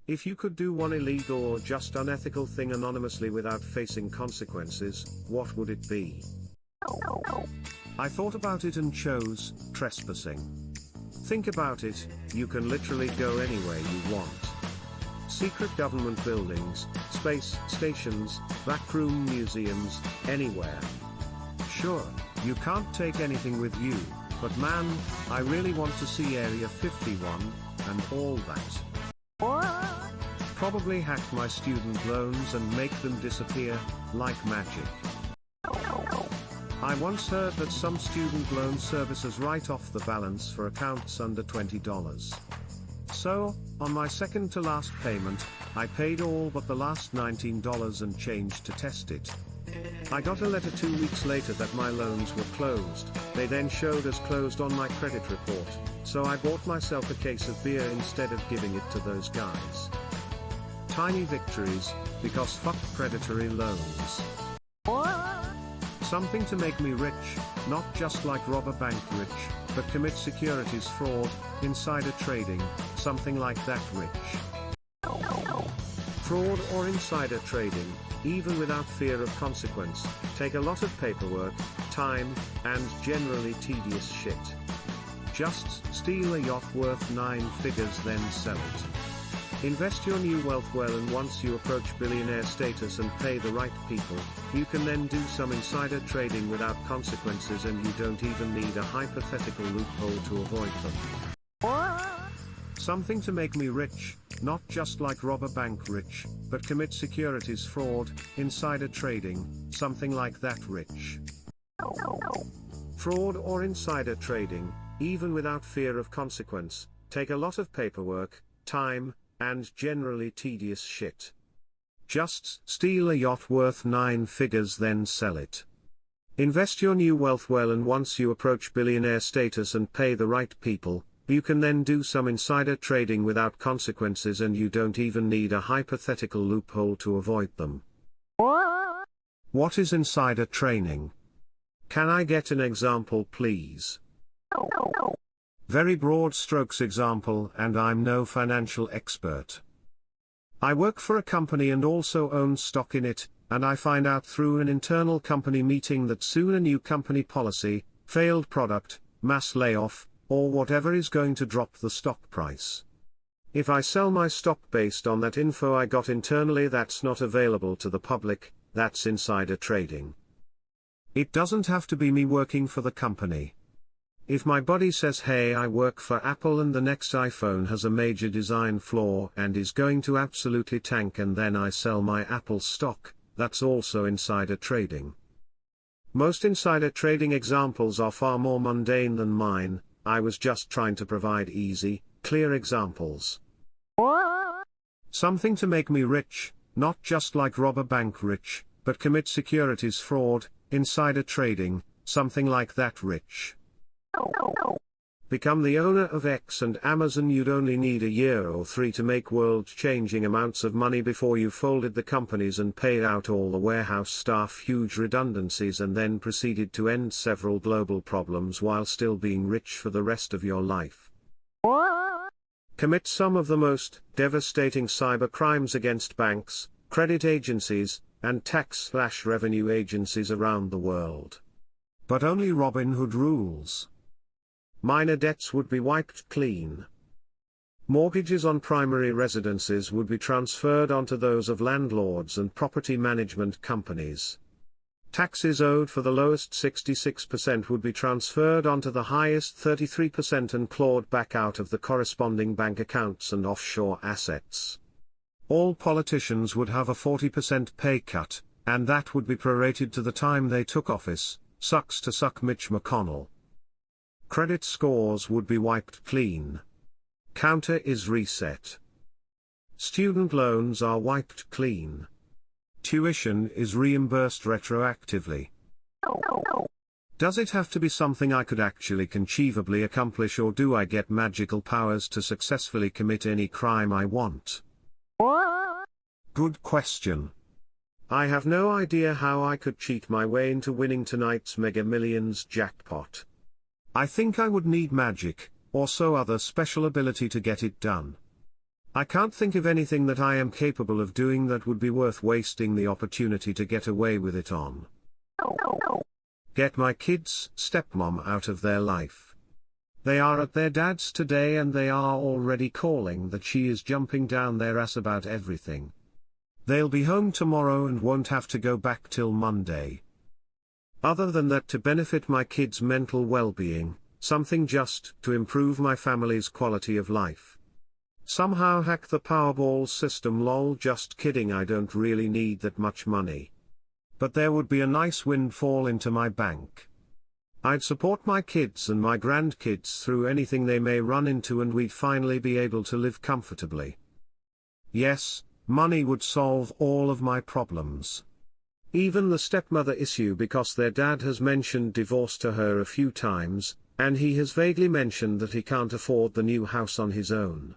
If you could do one illegal or just unethical thing anonymously without facing consequences, what would it be? I thought about it and chose trespassing. Think about it, you can literally go anywhere you want. Secret government buildings, space stations, backroom museums, anywhere. Sure, you can't take anything with you, but man, I really want to see Area 51, and all that. Probably hack my student loans and make them disappear, like magic. I once heard that some student loan servicers write off the balance for accounts under $20. So, on my second to last payment, I paid all but the last $19 and change to test it. I got a letter 2 weeks later that my loans were closed. They then showed as closed on my credit report, so I bought myself a case of beer instead of giving it to those guys. Tiny victories, because fuck predatory loans. Something to make me rich, not just like rob a bank rich, but commit securities fraud, insider trading, something like that rich. Fraud or insider trading, even without fear of consequence, take a lot of paperwork, time, and generally tedious shit. Just steal a yacht worth 9 figures then sell it. Invest your new wealth well, and once you approach billionaire status and pay the right people, you can then do some insider trading without consequences, and you don't even need a hypothetical loophole to avoid them. Something to make me rich, not just like rob a bank rich, but commit securities fraud, insider trading, something like that rich. Fraud or insider trading, even without fear of consequence, take a lot of paperwork, time, and generally tedious shit. Just steal a yacht worth 9 figures then sell it. Invest your new wealth well, and once you approach billionaire status and pay the right people, you can then do some insider trading without consequences, and you don't even need a hypothetical loophole to avoid them. What is insider trading? Can I get an example please? Very broad strokes example, and I'm no financial expert. I work for a company and also own stock in it, and I find out through an internal company meeting that soon a new company policy, failed product, mass layoff, or whatever is going to drop the stock price. If I sell my stock based on that info I got internally that's not available to the public, that's insider trading. It doesn't have to be me working for the company. If my buddy says, hey, I work for Apple and the next iPhone has a major design flaw and is going to absolutely tank, and then I sell my Apple stock, that's also insider trading. Most insider trading examples are far more mundane than mine. I was just trying to provide easy, clear examples. Something to make me rich, not just like rob a bank rich, but commit securities fraud, insider trading, something like that rich. Become the owner of X and Amazon. You'd only need a year or 3 to make world-changing amounts of money before you folded the companies and paid out all the warehouse staff huge redundancies, and then proceeded to end several global problems while still being rich for the rest of your life. Commit some of the most devastating cyber crimes against banks, credit agencies, and tax/revenue agencies around the world. But only Robin Hood rules. Minor debts would be wiped clean. Mortgages on primary residences would be transferred onto those of landlords and property management companies. Taxes owed for the lowest 66% would be transferred onto the highest 33% and clawed back out of the corresponding bank accounts and offshore assets. All politicians would have a 40% pay cut, and that would be prorated to the time they took office. Sucks to suck, Mitch McConnell. Credit scores would be wiped clean. Counter is reset. Student loans are wiped clean. Tuition is reimbursed retroactively. Does it have to be something I could actually conceivably accomplish, or do I get magical powers to successfully commit any crime I want? Good question. I have no idea how I could cheat my way into winning tonight's Mega Millions jackpot. I think I would need magic, or so other special ability to get it done. I can't think of anything that I am capable of doing that would be worth wasting the opportunity to get away with it on. Get my kids' stepmom out of their life. They are at their dad's today and they are already calling that she is jumping down their ass about everything. They'll be home tomorrow and won't have to go back till Monday. Other than that, to benefit my kids' mental well-being, something just to improve my family's quality of life. Somehow hack the Powerball system, lol, just kidding, I don't really need that much money. But there would be a nice windfall into my bank. I'd support my kids and my grandkids through anything they may run into and we'd finally be able to live comfortably. Yes, money would solve all of my problems. Even the stepmother issue, because their dad has mentioned divorce to her a few times, and he has vaguely mentioned that he can't afford the new house on his own.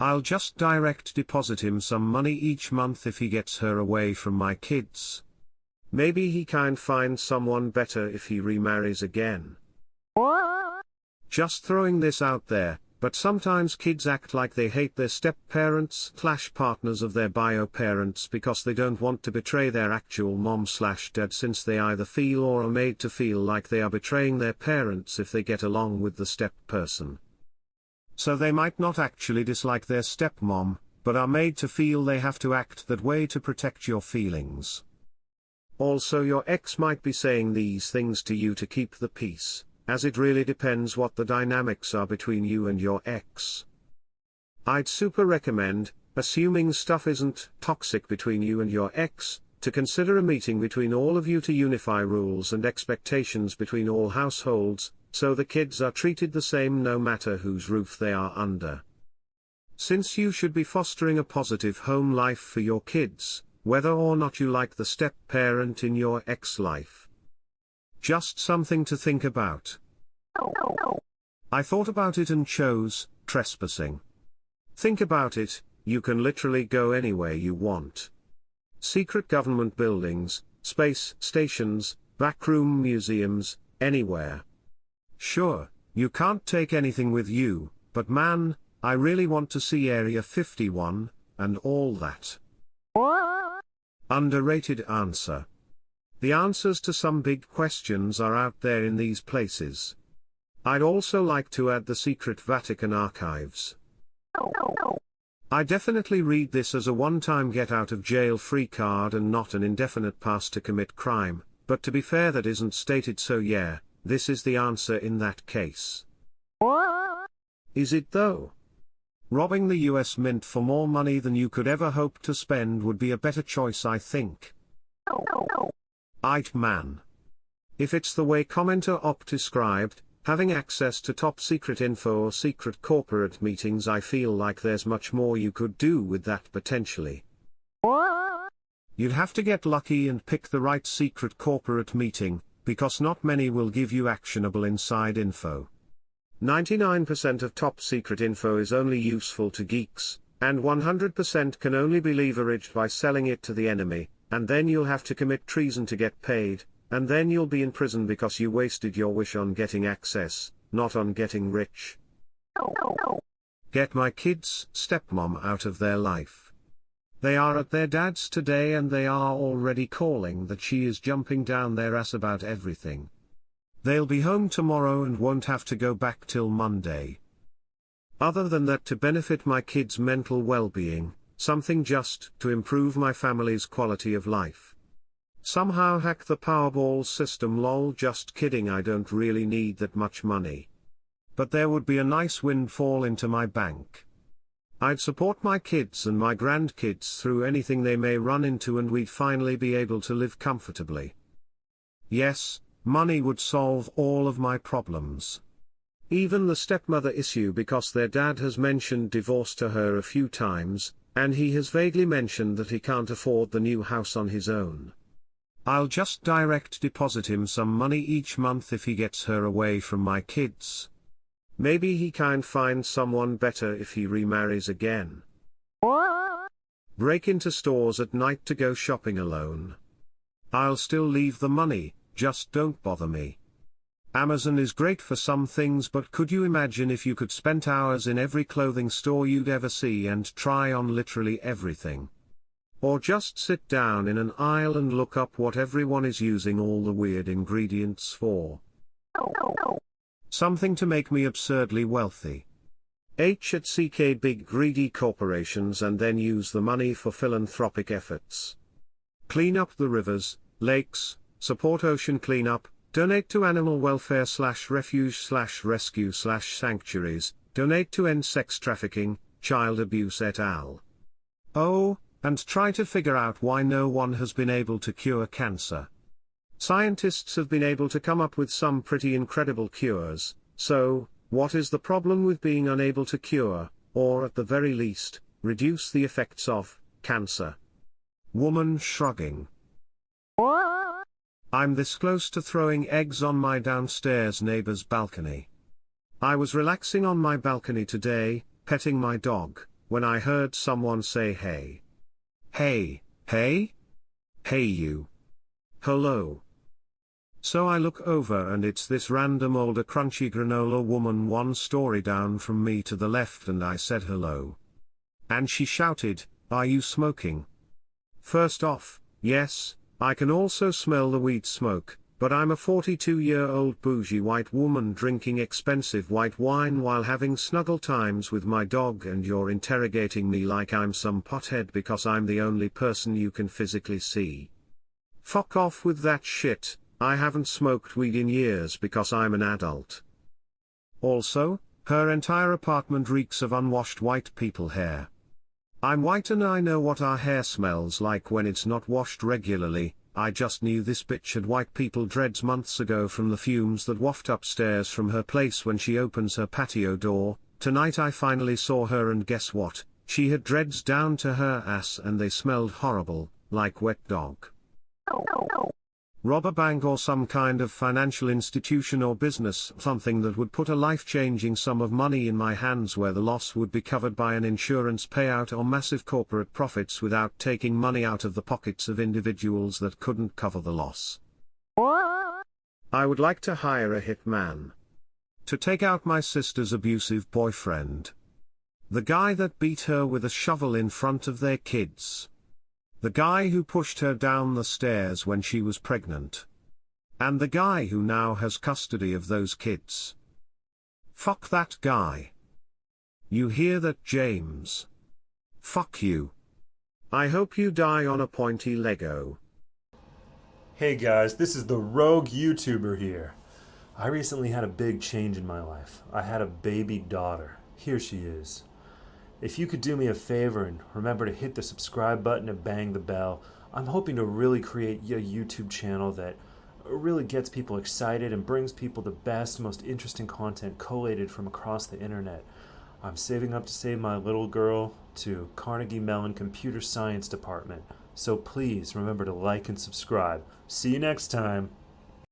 I'll just direct deposit him some money each month if he gets her away from my kids. Maybe he can find someone better if he remarries again. Just throwing this out there, but sometimes kids act like they hate their step-parents/partners of their bio-parents because they don't want to betray their actual mom/dad, since they either feel or are made to feel like they are betraying their parents if they get along with the step-person. So they might not actually dislike their stepmom, but are made to feel they have to act that way to protect your feelings. Also, your ex might be saying these things to you to keep the peace, as it really depends what the dynamics are between you and your ex. I'd super recommend, assuming stuff isn't toxic between you and your ex, to consider a meeting between all of you to unify rules and expectations between all households, so the kids are treated the same no matter whose roof they are under. Since you should be fostering a positive home life for your kids, whether or not you like the step-parent in your ex-life. Just something to think about. I thought about it and chose trespassing. Think about it, you can literally go anywhere you want. Secret government buildings, space stations, backroom museums, anywhere. Sure, you can't take anything with you, but man, I really want to see Area 51, and all that. Underrated answer. The answers to some big questions are out there in these places. I'd also like to add the secret Vatican archives. I definitely read this as a one-time get-out-of-jail-free card and not an indefinite pass to commit crime, but to be fair, that isn't stated, so yeah, this is the answer in that case. Is it though? Robbing the US Mint for more money than you could ever hope to spend would be a better choice, I think. Aight man. If it's the way commenter Opt described, having access to top secret info or secret corporate meetings, I feel like there's much more you could do with that potentially. You'd have to get lucky and pick the right secret corporate meeting, because not many will give you actionable inside info. 99% of top secret info is only useful to geeks, and 100% can only be leveraged by selling it to the enemy, and then you'll have to commit treason to get paid, and then you'll be in prison because you wasted your wish on getting access, not on getting rich. Get my kids' stepmom out of their life. They are at their dad's today and they are already calling that she is jumping down their ass about everything. They'll be home tomorrow and won't have to go back till Monday. Other than that, to benefit my kids' mental well-being, something just to improve my family's quality of life. Somehow hack the Powerball system, lol, just kidding, I don't really need that much money. But there would be a nice windfall into my bank. I'd support my kids and my grandkids through anything they may run into and we'd finally be able to live comfortably. Yes, money would solve all of my problems. Even the stepmother issue, because their dad has mentioned divorce to her a few times, and he has vaguely mentioned that he can't afford the new house on his own. I'll just direct deposit him some money each month if he gets her away from my kids. Maybe he can find someone better if he remarries again. Break into stores at night to go shopping alone. I'll still leave the money, just don't bother me. Amazon is great for some things, but could you imagine if you could spend hours in every clothing store you'd ever see and try on literally everything? Or just sit down in an aisle and look up what everyone is using all the weird ingredients for. Something to make me absurdly wealthy. H@CK big greedy corporations and then use the money for philanthropic efforts. Clean up the rivers, lakes, support ocean cleanup, donate to animal welfare/refuge/rescue/sanctuaries, donate to end sex trafficking, child abuse et al. Oh, and try to figure out why no one has been able to cure cancer. Scientists have been able to come up with some pretty incredible cures, so, what is the problem with being unable to cure, or at the very least, reduce the effects of, cancer? Woman shrugging. I'm this close to throwing eggs on my downstairs neighbor's balcony. I was relaxing on my balcony today, petting my dog, when I heard someone say hey. Hey, hey? Hey you. Hello. So I look over and it's this random older crunchy granola woman one story down from me to the left, and I said hello. And she shouted, "Are you smoking?" First off, yes, I can also smell the weed smoke, but I'm a 42-year-old bougie white woman drinking expensive white wine while having snuggle times with my dog, and you're interrogating me like I'm some pothead because I'm the only person you can physically see. Fuck off with that shit. I haven't smoked weed in years because I'm an adult. Also, her entire apartment reeks of unwashed white people hair. I'm white and I know what our hair smells like when it's not washed regularly. I just knew this bitch had white people dreads months ago from the fumes that waft upstairs from her place when she opens her patio door. Tonight I finally saw her, and guess what? She had dreads down to her ass and they smelled horrible, like wet dog. Rob a bank or some kind of financial institution or business, something that would put a life-changing sum of money in my hands where the loss would be covered by an insurance payout or massive corporate profits without taking money out of the pockets of individuals that couldn't cover the loss. I would like to hire a hitman to take out my sister's abusive boyfriend. The guy that beat her with a shovel in front of their kids. The guy who pushed her down the stairs when she was pregnant. And the guy who now has custody of those kids. Fuck that guy. You hear that, James? Fuck you. I hope you die on a pointy Lego. Hey guys, this is the Rogue YouTuber here. I recently had a big change in my life. I had a baby daughter. Here she is. If you could do me a favor and remember to hit the subscribe button and bang the bell, I'm hoping to really create a YouTube channel that really gets people excited and brings people the best, most interesting content collated from across the internet. I'm saving up to save my little girl to Carnegie Mellon Computer Science Department. So please remember to like and subscribe. See you next time.